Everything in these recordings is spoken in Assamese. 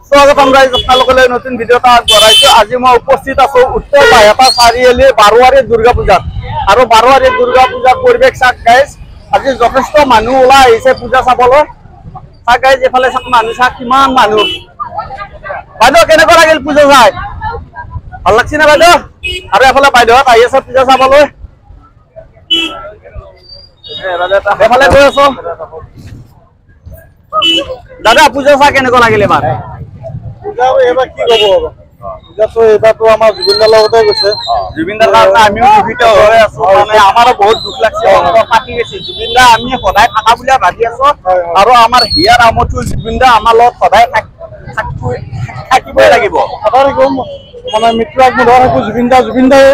স্বাগতম গাইজ আপোনালোকলৈ নতুন ভিডিঅ' এটা আগবঢ়াইছো। আজি মই উপস্থিত আছো উত্তৰ বাইহাটা চাৰিআলিৰ বাৰোৱাৰী দুৰ্গা পূজাত আৰু বাৰোৱাৰী দুৰ্গা পূজাৰ পৰিৱেশ চাওক গাইজ। আজি যথেষ্ট মানুহ ওলাই আহিছে পূজা চাবলৈ। চাওক গাইজ, এফালে চাওক মানুহ চাওক কিমান মানুহ। বাইদেউ কেনেকুৱা লাগিল পূজা চাই? ভাল লাগছে নে বাইদেউ? আৰু এফালে বাইদেউহঁত আহি আছে পূজা চাবলৈ। এফালে গৈ আছো। দাদা পূজা চাই কেনেকুৱা লাগিল এবাৰ? এবাৰ কি কব পূজাটো এবাৰতো আমাৰ জুবিনদাৰ লগতে গৈছে। জুবিনদাৰ কাৰণে আমিও দুখিত হৈ আছো। মানে আমাৰো বহুত দুখ লাগছে, পাতি গৈছে। জুবিনদা আমি সদায় থকা বুলিয়ে ভাবি আছো আৰু আমাৰ হিয়াৰ আমঠু জুবিনদা আমাৰ লগত সদায় থাকিবই লাগিব। মানে মৃত্যু আগমুদৰ থাকো জুবিনদা জুবিনদাই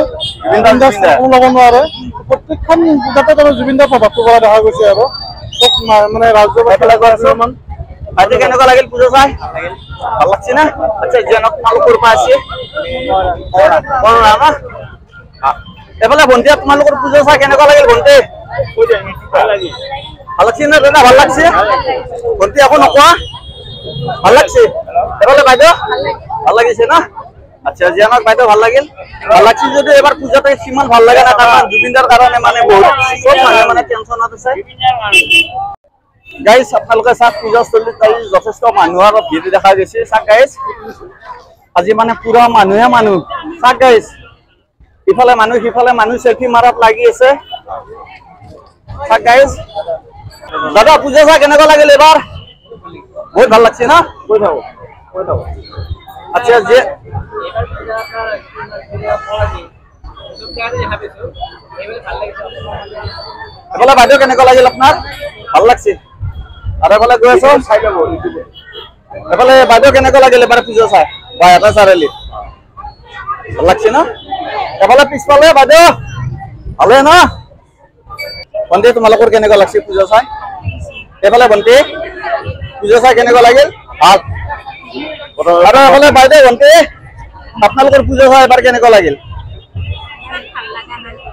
ল'ব নোৱাৰে। প্ৰত্যেকখন পূজাতে তাৰমানে জুবিনদাৰ প্ৰভাৱটো কৰা দেখা গৈছে আৰু চব মানে ৰাজ্য আজি কেনেকুৱা লাগিল পূজা চাই? ভাল লাগছে না? আচ্ছা জনক তোমালোকৰ পৰা আছে এফালে ভণ্টি তোমালোকৰ পূজা চাই কেনেকুৱা লাগিল ভণ্টি? ভাল লাগছে না দাদা? ভাল লাগছে ভণ্টি আকৌ নকোৱা? ভাল লাগছে। এফালে বাইদেউ ভাল লাগিছে না? আচ্ছা জিয়ানক বাইদেউ ভাল লাগিল। ভাল লাগছে যদি এবাৰ পূজাতে সিমান ভাল লাগে না, কাৰণ জুবিনদাৰ কাৰণে মানে বহুত চব মানুহে মানে টেনচনত আছে। গাইজ আপোনালোকে চাওক পূজাস্থলীত যথেষ্ট মানুহৰ ভিৰ দেখা গৈছে। চাওক গাইজ আজি মানে পুৰা মানুহে মানুহ। চাওক গাইজ ইফালে মানুহ সিফালে মানুহ চেলফি মাৰাত লাগি আছে। চাওক গাইজ। দাদা পূজা চাই কেনেকুৱা লাগিল এবাৰ? বহুত ভাল লাগছে না? কৈ থাকো আচ্ছা যে এফালে বাইদেউ কেনেকুৱা লাগিল আপোনাৰ? ভাল লাগছে। আৰু এফালে গৈ আছো এফালে বাইদেউ কেনেকুৱা লাগিল এবাৰ পূজা চাই বাইহাটা চাৰিআলি? ভাল লাগছে না? এফালে পিছফালে বাইদেউ ভালে না? ভণ্টি তোমালোকৰ কেনেকুৱা লাগছে পূজা চাই? এফালে ভণ্টি পূজা চাই কেনেকুৱা লাগিল? ভাল। আৰু এফালে বাইদেউ ভণ্টি আপোনালোকৰ পূজা চাই এবাৰ কেনেকুৱা লাগিল?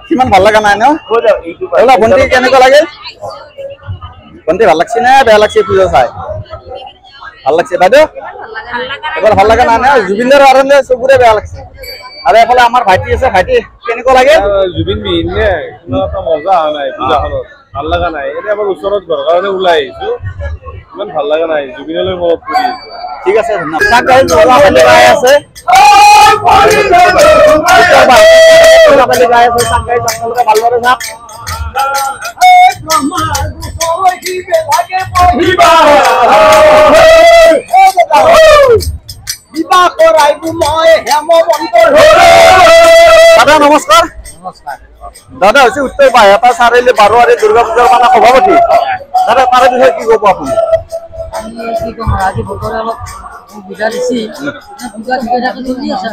সিমান ভাল লগা নাই ন? এফালে ভণ্টি কেনেকুৱা লাগিল? ভণ্টি ভাল লাগছে নে বেয়া লাগছে পূজা চাই? ভাল লাগছে। বাইদেউ এবাৰ ভাল লগা নাই না? জুবিনদাৰ কাৰণে চবৰে বেয়া লাগছে। আৰু এফালে আমাৰ ভাইটি আছে, ভাইটি কেনেকুৱা লাগে? জুবিন বিহীন মজা অহা নাই পূজাখনত, ভাল লগা নাই। এতিয়া আমাৰ ওচৰত ঘৰৰ কাৰণে ওলাই আহিছো, ইমান ভাল লগা নাই। জুবিনলৈ মনত পৰি আছে। ঠিক আছে দাদা নমস্কাৰ। দাদা হৈছে উত্তৰ বাইহাটা চাৰিআলি বাৰোৱাৰী দুৰ্গা পূজাৰ মানে সভাপতি। দাদা তাৰে বিষয়ে কি ক'ব আপুনি? কি কম আজি বতৰে অলপ সুবিধা দিছে, পূজা ঠিকে থাকে চলি আছে।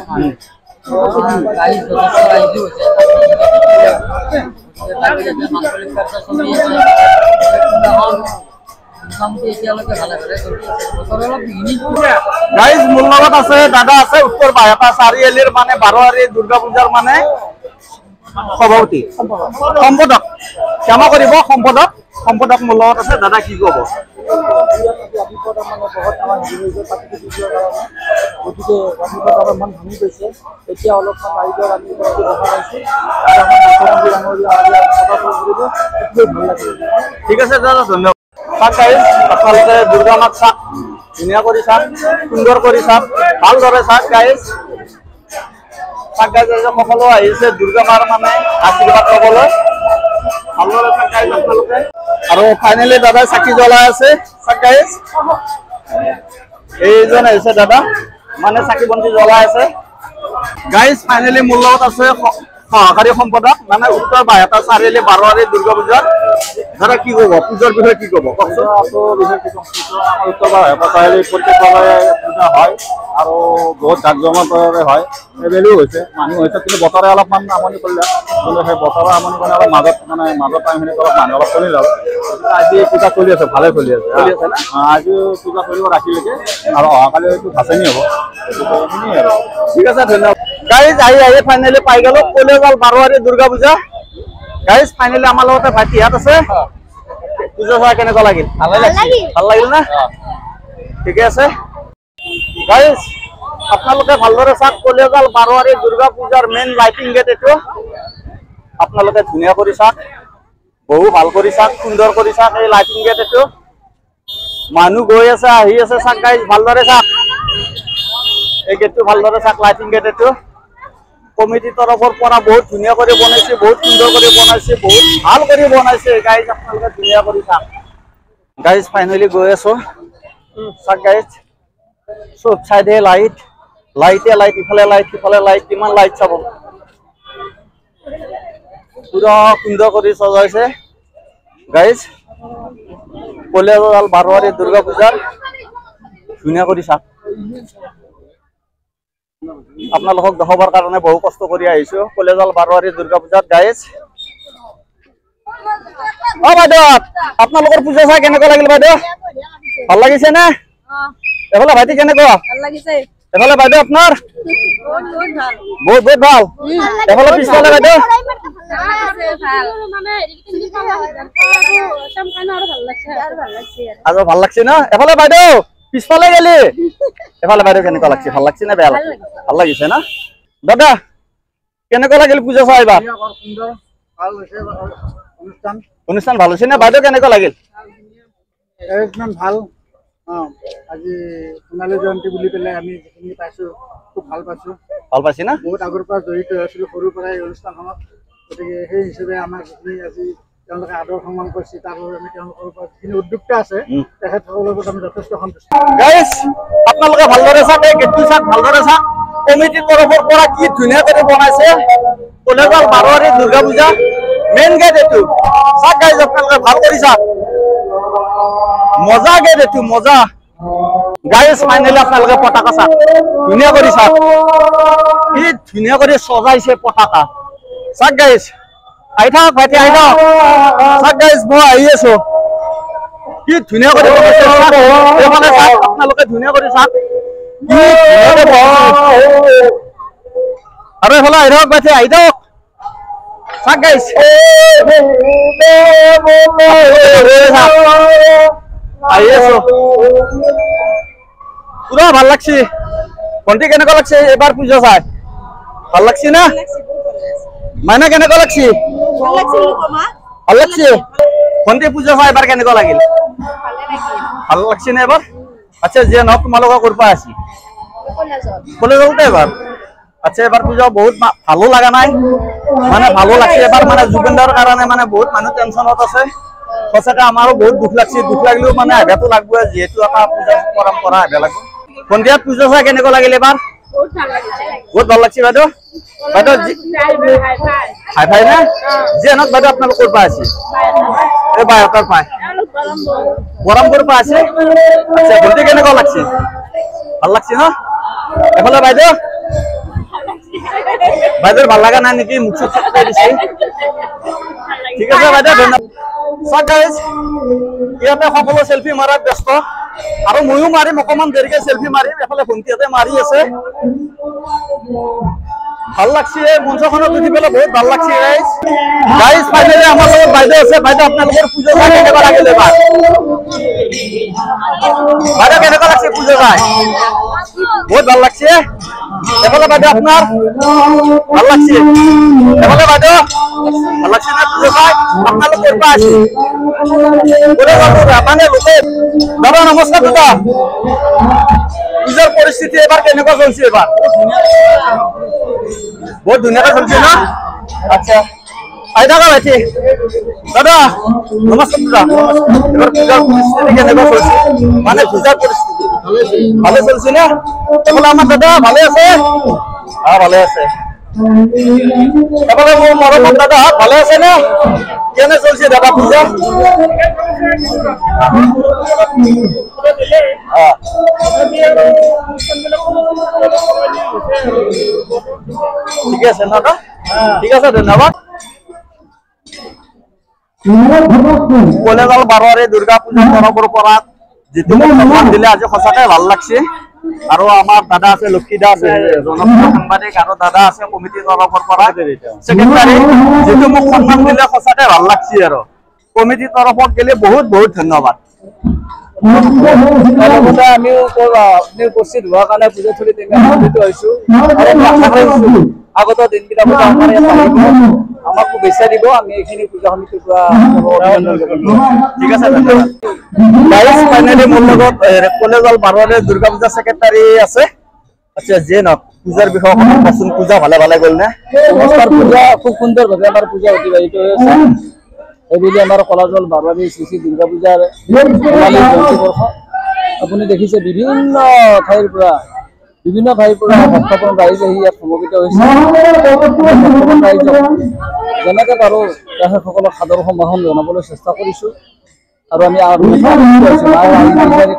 গাইজ মোৰ লগত আছে দাদা আছে উত্তৰ বাইহাটা চাৰিআলিৰ মানে বাৰোৱাৰী দুৰ্গা পূজাৰ মানে সভাপতি সম্পাদক, ক্ষমা কৰিব সম্পাদক মোৰ লগত আছে। দাদা কি ক'ব? গতিকে ইমান ভাঙি গৈছে, এতিয়া অলপমান ৰাইজৰ আমি দেখা পাইছোঁ। ঠিক আছে দাদা ধন্যবাদ। চাওক গাইজ আপোনালোকে দুৰ্গা মাক চাওক, ধুনীয়া কৰি চাওক, সুন্দৰ কৰি চাওক, ভালদৰে চাওক গাইজ। চাওক গাইজ সকলো আহিছে দুৰ্গা মাৰ মানে আশীৰ্বাদ ল'বলৈ। ভালদৰে চাওক গাইজ আপোনালোকে। আৰু ফাইনেলি দাদাই চাকি জ্বলাই আছে। চাওক গাইজ এইজন আহিছে দাদা মানে চাকি বন্তি জ্বলাই আছে। গাইজ ফাইনেলি মোৰ লগত আছে সহকাৰী সম্পাদক মানে উত্তৰ বাইহাটা চাৰিআলি বাৰোৱাৰী দুৰ্গা পূজাৰ। দাদা কি ক'ব পূজাৰ বিষয়ে কি ক'ব কওকচোন? উত্তৰ বাইহাটা চাৰিআলি প্ৰত্যেকবাৰে পূজা হয় আৰু বহুত জাক জমকৰে হয়। এবেলিও হৈছে মানুহ হৈছে, কিন্তু বতৰে অলপমান আমনি কৰিলে। কিন্তু সেই বতৰৰ আমনি কাৰণে অলপ মাজত টাইমখিনিত অলপ মানুহ অলপ চলি যাব। আজি পূজা চলি আছে, ভালে চলি আছে। আজি পূজা চলিব ৰাতিলৈকে আৰু অহাকালি হয়তো ভাচনি হ'ব। ঠিক আছে ধন্যবাদ। গাইজ আহি ফাইনেলি পাই গ'লো কলেজৰ বাৰোৱাৰী দুৰ্গা পূজা। গাইজ ফাইনেলি আমাৰ লগতে ভাইটিহঁত আছে। পূজা চাই কেনেকুৱা লাগিল? ভাল লাগিল না? ঠিকে আছে। গাইজ আপোনালোকে ভালদৰে চাওক কলেজাল বাৰোৱাৰী দুৰ্গা পূজাৰ মেইন লাইটিং গেট এইটো আপোনালোকে ধুনীয়া কৰি চাওক বহু ভাল কৰি চাওক সুন্দৰ কৰি চাওক এই লাইটিং গেট এইটো মানুহ গৈ আছে আহি আছে চাওক গাইজ ভালদৰে চাওক এই গেটটো ভালদৰে চাওক লাইটিং গেট এইটো কমিটিৰ তৰফৰ পৰা বহুত ধুনীয়া কৰি বনাইছে বহুত সুন্দৰ কৰি বনাইছে বহুত ভাল কৰি বনাইছে গাইজ আপোনালোকে ধুনীয়া কৰি চাওক গাইজ ফাইনেলি গৈ আছো চাওক গাইজ চব চাইডে লাইট লাইটে লাইট ইফালে লাইট সিফালে লাইট কিমান লাইট চাব পুৰা সুন্দৰ কৰি সজাইছে গাইজ কলেজাল বাৰোৱাৰী দুৰ্গা পূজাৰ ধুনীয়া কৰি চাওক আপোনালোকক দেখাবৰ কাৰণে বহু কষ্ট কৰি আহিছো কলেজাল বাৰোৱাৰী দুৰ্গা পূজাত গাইজ অ বাইদেউ আপোনালোকৰ পূজা চাই কেনেকুৱা লাগিল বাইদেউ ভাল লাগিছে নে এফালে ভাইটি কেনেকুৱা ভাল লাগিছে এফালে বাইদেউ আপোনাৰ বহুত বহুত ভাল এফালে পিছফালে বাইদেউ আৰু ভাল লাগছে না এফালে বাইদেউ পিছফালে গেলি এফালে বাইদেউ কেনেকুৱা লাগছে ভাল লাগছে না বেয়া লাগছে ভাল লাগিছে না দাদা কেনেকুৱা লাগিল পূজা চাই এবাৰ অনুষ্ঠান ভাল হৈছে না বাইদেউ কেনেকুৱা লাগিল একদম ভাল আজি সোণালী জয়ন্তী বুলি পেলাই আমি যিখিনি পাইছো খুব ভাল পাইছো ভাল পাইছি না বহুত আগৰ পৰা জড়িত হৈছিলো সৰুৰ পৰাই এই অনুষ্ঠানখনত গতিকে সেই হিচাপে আমাক যিখিনি আজি তেওঁলোকে আদৰ সন্মান কৰিছে তাৰ বাবে আমি তেওঁলোকৰ পৰা যিখিনি উদ্যোক্তা আছে তেখেতসকলৰ ওপৰত আমি যথেষ্ট সন্তুষ্ট গাইজ আপোনালোকে ভালদৰে চাওক এই গেটটো চাওক ভালদৰে চাওক কমিটিৰ তৰফৰ পৰা কি ধুনীয়া কৰি বনাইছে কলেজাল বাৰোৱাৰী দুৰ্গা পূজা মেইন গেট এইটো চাওক গাইজ আপোনালোকে ভাল কৰি চাওক মজা গেট এইটো মজা গাইজ ফাইনেলি আপোনালোকে পতাকা চাওক ধুনীয়া কৰি চাওক কি ধুনীয়া কৰি সজাইছে পতাকা চাওক গাইজ আহি থাকক ভাইটি আহি থাকক চাওক গাইজ মই আহি আছো কি ধুনীয়া কৰি বনাইছে এইফালে চাওক আপোনালোকে ধুনীয়া কৰি চাওক আৰু এইফালে আহি থাকক ভাইটি আহি থাকক চাওক গাইজ আহি আছো পুৰা ভাল লাগছে ভণ্টি কেনেকুৱা লাগছে এবাৰ পূজা চাই ভাল লাগছে না মাইনা কেনেকুৱা লাগছে ভাল লাগছে ভণ্টি পূজা চাই এবাৰ কেনেকুৱা লাগিল ভাল লাগছে না এবাৰ আচ্ছা যে নহওক তোমালোকৰ ক'ৰ পৰা আছে কলেজতে এবাৰ আচ্ছা এবাৰ পূজা বহুত ভালো লগা নাই মানে ভালো লাগছে এবাৰ মানে জুবিনদাৰ কাৰণে মানে বহুত মানুহ টেনচনত আছে সঁচাকে আমাৰো বহুত দুখ লাগছে দুখ লাগিলেও মানে আঘাতো লাগব যিহেতু এটা পূজা পৰম্পৰা আঘাত লাগব সন্ধিয়াত পূজা চাই কেনেকুৱা লাগিল এবাৰ বহুত ভাল লাগছে বাইদেউ বাইদেউ হাই ফাই না যে নহওক বাইদেউ আপোনালোক ক'ৰ পৰা আছে এই বাইহঁতৰ পায় বৰমপুৰৰ পৰা আছে আচ্ছা ভণ্টি কেনেকুৱা লাগছে ভাল লাগছে ন এফালে বাইদেউ বাইদেউৰ ভাল লগা নাই নেকি মুখ চুখ ফুটাই দিছে ঠিক আছে বাইদেউ ধন্যবাদ চাওক গাইজ ইয়াতে সকলো সেলফি মাৰাত ব্যস্ত আৰু ময়ো মাৰিম অকণমান দেৰিকে সেলফি মাৰিম এফালে ভণ্টিহঁতে মাৰি আছে ভাল লাগছে মঞ্চখনত উঠি পেলাই বহুত ভাল লাগছে গাইজ গাইজ ফাইনেলি আমাৰ লগত বাইদেউ আছে বাইদেউ আপোনালোকৰ পূজা চাই কেনেকুৱা লাগিল এবাৰ বাইদেউ কেনেকুৱা লাগছে পূজা চাই বহুত ভাল লাগছে এফালে বাইদেউ আপোনাৰ ভাল লাগছে এফালে বাইদেউ ভাল লাগছে না পূজা চাই আপোনালোক ক'ৰ পৰা আছে মানে লোকে দাদা নমস্কাৰ দাদা পূজাৰ পৰিস্থিতি এবাৰ কেনেকুৱা চলছে এবাৰ বহুত ধুনীয়াকৈ চলছে না আচ্ছা আহি থাকা ভাইটি দাদা নমস্কাৰ দাদা এবাৰ পূজাৰ পৰিস্থিতি কেনেকুৱা চলছে মানে পূজাৰ পৰিস্থিতি ভালে চলছে না এফালে আমাৰ দাদা ভালে আছে ভালে আছে এফালে মোৰ মৰমৰ দাদা ভালে আছে না কেনে চলছে দাদা পূজা ঠিক আছে দাদা ঠিক আছে ধন্যবাদ কলেজাল বাৰোৱাৰী দুৰ্গা পূজা তৰফৰ পৰা যিটো সন্মান দিলে আজি সঁচাকৈ ভাল লাগছে আৰু আমাৰ দাদা আছে লক্ষীদা আছে জনপ্ৰিয় সাংবাদিক আৰু দাদা আছে কমিটিৰ তৰফৰ পৰা সেক্ৰেটাৰী যিটো মোক সন্মান দিলে সঁচাকৈ ভাল লাগছে আৰু কমিটিৰ তৰফত গেলে বহুত বহুত ধন্যবাদ লগতে আমিও আপুনি উপস্থিত হোৱাৰ কাৰণে পূজাথলীত আনন্দিত হৈছোঁ আৰু আশা কৰিছোঁ আগত দিনবিলাকত আমাৰ ইয়াত আহিব আমাক শুভেচ্ছা দিব আমি এইখিনি পূজা সমিতিৰ পৰা ঠিক আছে ধন্যবাদ গাইজ ফাইনেলি মোৰ লগত কলেজৰ 12 দুৰ্গা পূজা ছেক্ৰেটাৰী আছে আচ্ছা যিয়ে নহওক পূজাৰ বিষয়ে অকণমান কচোন পূজা ভালে ভালে গ'ল নে নমস্কাৰ পূজা খুব সুন্দৰভাৱে আমাৰ পূজা অতিবাহিত হৈ আছে এইবুলি আমাৰ কলেজৰ 12 শ্ৰী দুৰ্গা পূজাৰ জয়ন্তী আপুনি দেখিছে বিভিন্ন ঠাইৰ পৰা ভক্তগণ ৰাইজ আহি ইয়াত সমবেত হৈছে ভক্তগণ ৰাইজক যেনেকৈ পাৰোঁ তেখেতসকলক সাদৰ সম্ভাষণ জনাবলৈ চেষ্টা কৰিছোঁ আৰু আমি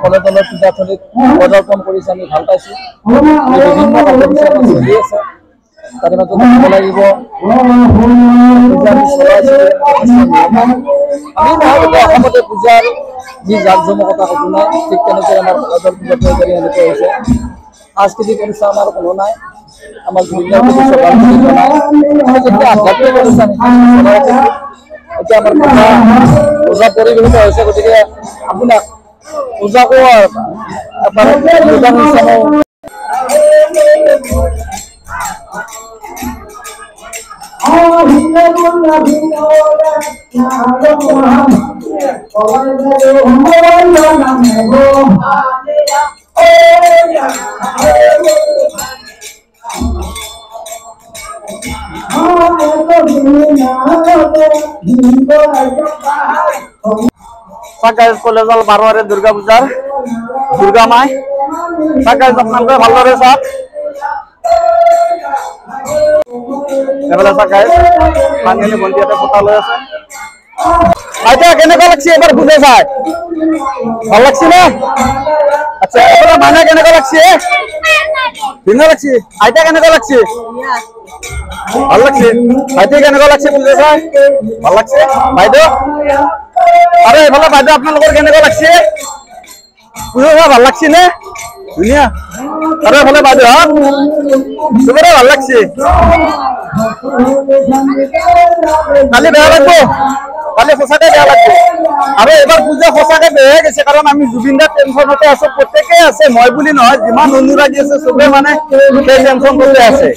কলেজৰ পূজাথলীত পদাৰ্পণ কৰিছে আমি ভাল পাইছোঁ বিভিন্ন কাৰ্যসূচী আমাৰ চলি আছে তাৰে মাজত ক'ব লাগিব আমি নহয় অসমতে পূজাৰ যি জাক জমকতা কথা নাই ঠিক তেনেকৈ আমাৰ কলেজৰ পূজাটো এনেকৈ হৈছে সাংস্কৃতিক অনুষ্ঠান আমাৰ কোনো নাই আমাৰ যেতিয়া আধ্যাত্মিক অনুষ্ঠান এতিয়া আমাৰ পূজা পৰিৱেশিত হৈছে গতিকে আপোনাক পূজাকো এবাৰ পূজা অনুষ্ঠানো কলেজৰ 12 দুৰ্গা পূজাৰ দুৰ্গা মাই আপোনালোকে ভালদৰে চাওক এইফালে ফাইনেলি ভণ্টিহঁতে ফটা লৈ আছে আইতা কেনেকুৱা লাগছে এবাৰ পূজা চাই ভাল লাগছে নে আচ্ছা এইফালে মানে কেনেকুৱা লাগছে ধুনীয়া লাগছে আইতা কেনেকুৱা লাগছে ভাল লাগছে ভাইটি কেনেকুৱা লাগছে পূজা চাই ভাল লাগছে বাইদেউ আৰু এইফালে বাইদেউ আপোনালোকৰ কেনেকুৱা লাগছে পূজা চাই ভাল লাগছে নে ধুনীয়া আৰু এইফালে বাইদেউ চবৰে ভাল লাগছে কালি বেয়া লাগব কালি সঁচাকে বেয়া লাগব আৰু এবাৰ পূজা সঁচাকে বেয়া হৈ গৈছে কাৰণ আমি জুবিন দাৰ টেনশ্যনতে আছো প্ৰত্যেকে আছে মই বুলি নহয় যিমান অনুৰাগী আছে চবে মানে সেই টেনশ্যনতে আছে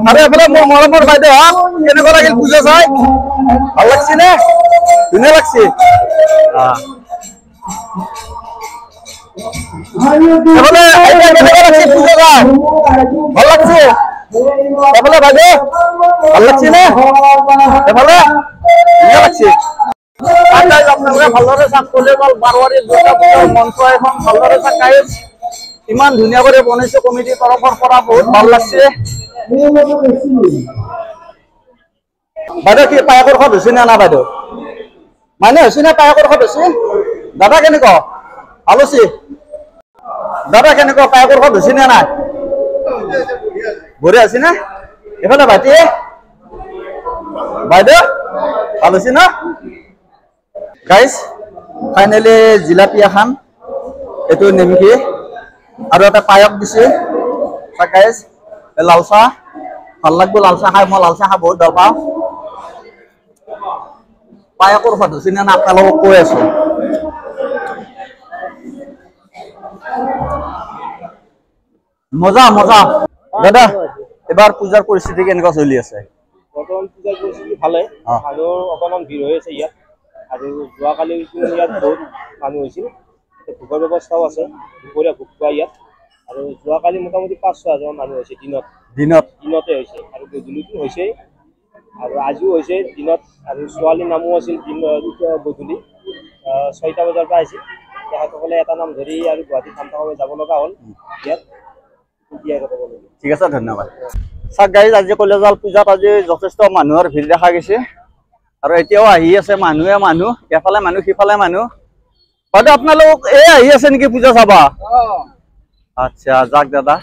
আৰু এইফালে মোৰ মৰমৰ বাইদেউ কেনেকুৱা লাগিল পূজা চাই ভাল লাগছে নে ধুনীয়া লাগছে এফালে কেনেকুৱা লাগছে পূজা চাই ভাল লাগছে এফালে বাইদেউ ভাল লাগছে নে এফালে ধুনীয়া লাগছে আপোনালোকে ভালদৰে চাওক কলেজৰ 12 দুৰ্গা পূজাৰ মঞ্চ এখন ভালদৰে চাওক গাইজ ইমান ধুনীয়া কৰি বনাইছে কমিটিৰ তৰফৰ পৰা বহুত ভাল লাগছে বাইদেউ কি পায়সৰ সোৱাদ হৈছে নে না বাইদেউ মানে হৈছে নে পায়সৰ সোৱাদ হৈছে দাদা কেনেকুৱা ভাল হৈছে দাদা কেনেকুৱা পায়সৰ সোৱাদ হৈছে নে নাই বঢ়িয়া আছে না এফালে ভাইটি বাইদেউ ভাল হৈছে না গাইজ ফাইনেলি জিলাপি এখন এইটো নিমকি আৰু এটা পায়স দিছে গাইজ লাল চাহ ভাল লাগব লাল চাহ খাই মই লাল চাহ খাই বহুত ভাল পাওঁ পায়সৰ সোৱাদ হৈছে নে না আপোনালোকক কৈ আছো মজা মজা দাদা এবাৰ পূজাৰ পৰিস্থিতি কেনেকুৱা চলি আছে বৰ্তমান পূজাৰ পৰিস্থিতি ভালে আৰু অকণমান ভিৰ হৈ আছে ইয়াত আৰু যোৱাকালি ইয়াত বহুত মানুহ হৈছিল ভোগৰ ব্যৱস্থাও আছে দুপৰীয়া ভোগ খোৱা ইয়াত আৰু যোৱাকালি মোটামুটি 5-6 হাজাৰ মানুহ হৈছে দিনতে হৈছে আৰু গধূলিটো হৈছেই আৰু আজিও হৈছে দিনত আৰু ছোৱালীৰ নামো আছিল গধূলি 6টা বজাৰ পৰা আহিছিল তেখেতসকলে এটা নাম ধৰি আৰু গুৱাহাটী কামতাঙলৈ যাব লগা হ'ল ইয়াত ঠিক আছে ধন্যবাদ চাওক গাইজ আজি কলেজৰ পূজাত আজি যথেষ্ট মানুহৰ ভিৰ দেখা গৈছে আৰু এতিয়াও আহি আছে মানুহ এফালে মানুহ সিফালে মানুহ বাইদেউ আপোনালোক এই আহি আছে নেকি পূজা চাবা আচ্ছা যাক দাদা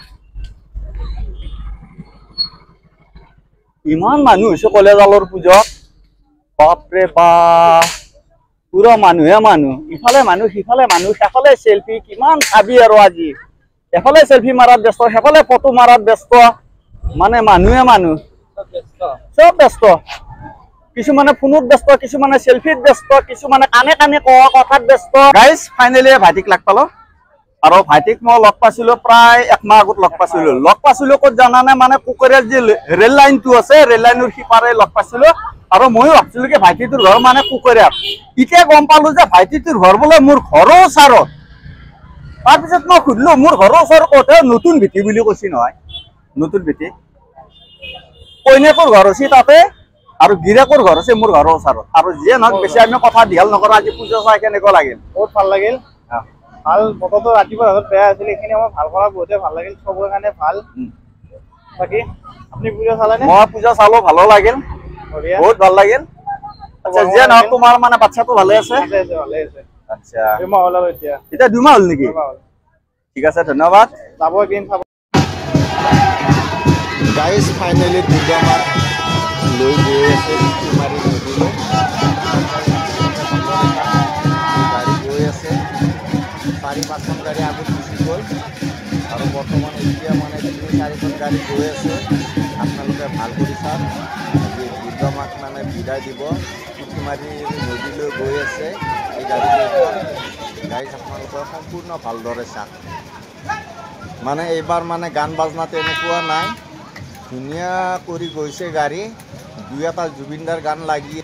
ইমান মানুহ হৈছে কলেজৰ পূজাত বাপৰে বাপ পুৰা মানুহে মানুহ ইফালে মানুহ সিফালে মানুহ সেফালে সেলফি কিমান খাবি আৰু আজি এফালে সেলফি মাৰাত ব্যস্ত সেফালে ফটো মাৰাত ব্যস্ত মানে মানুহে মানুহ সব ব্যস্ত কিছুমানে ফোনত ব্যস্ত, কিছুমানে সেলফিত ব্যস্ত, কিছুমানে কানে কানে কথাত ব্যস্ত। গাইজ ফাইনেলি ভাইটিক লগ পালো আৰু ভাইটিক মই লগ পাইছিলো প্ৰায় 1 মাহ আগত লগ পাইছিলো ক'ত জানানে মানে কুকৰীয়াৰ যি ৰেল লাইনটো আছে ৰেল লাইনৰ সিপাৰে লগ পাইছিলো আৰু ময়ো ভাবছিলো কি ভাইটিটোৰ ঘৰ মানে কুকৰীয়াত। এতিয়া গম পালো যে ভাইটিটোৰ ঘৰ বোলে মোৰ ঘৰৰ ওচৰত। তাৰপিছত মই সুধিলো মোৰ ঘৰৰ ওচৰত ক'ত? নতুন ভেটি বুলি কৈছি নহয়, নতুন ভেটি। কইনাকৰ ঘৰ আছে তাতে আৰু গিৰাকৰ ঘৰ আছে মোৰ ঘৰৰ ওচৰত। আৰু যিয়ে নহওক বেছি আমি কথা দীঘল নকৰো। আজি পূজা চাই কেনেকুৱা লাগিল? বহুত ভাল লাগিল। ভাল বতৰটো ৰাতিপুৱা আগত বেয়া আছিল, এইখিনি আমাৰ ভাল কৰা বহুতে ভাল লাগিল, চবৰে কাৰণে ভাল। বাকী আপুনি পূজা চালেনে? মই পূজা চালো, ভালো লাগিল, বহুত ভাল লাগিল। আচ্ছা যিয়ে নহওক তোমাৰ মানে বাচ্চাটো ভালে আছে? ভালে আছে। আচ্ছা 2 মাহ হ'ল এতিয়া। এতিয়া 2 মাহ হ'ল নেকি? ঠিক আছে, ধন্যবাদ। যাব এদিন চাব। গাইজ ফাইনেলি দুৰ্গা মাক লৈ গৈ আছে পুথিমাৰী নদীলৈ। গাড়ী গৈ আছে, 4-5খন গাড়ী আগত গুচি গ'ল আৰু বৰ্তমান এতিয়া মানে 3-4খন গাড়ী গৈ আছে। আপোনালোকে ভাল কৰি চাওক, আজি দুৰ্গা মাক মানে বিদায় দিব পুথিমাৰী নদীলৈ গৈ আছে এই গাড়ীকেইখন। গাইজ আপোনালোকে সম্পূৰ্ণ ভালদৰে চাওক। মানে এইবাৰ মানে গান বাজনা তেনেকুৱা নাই, ধুনীয়া কৰি গৈছে গাড়ী। 2 এটা জুবিনদাৰ গান লাগি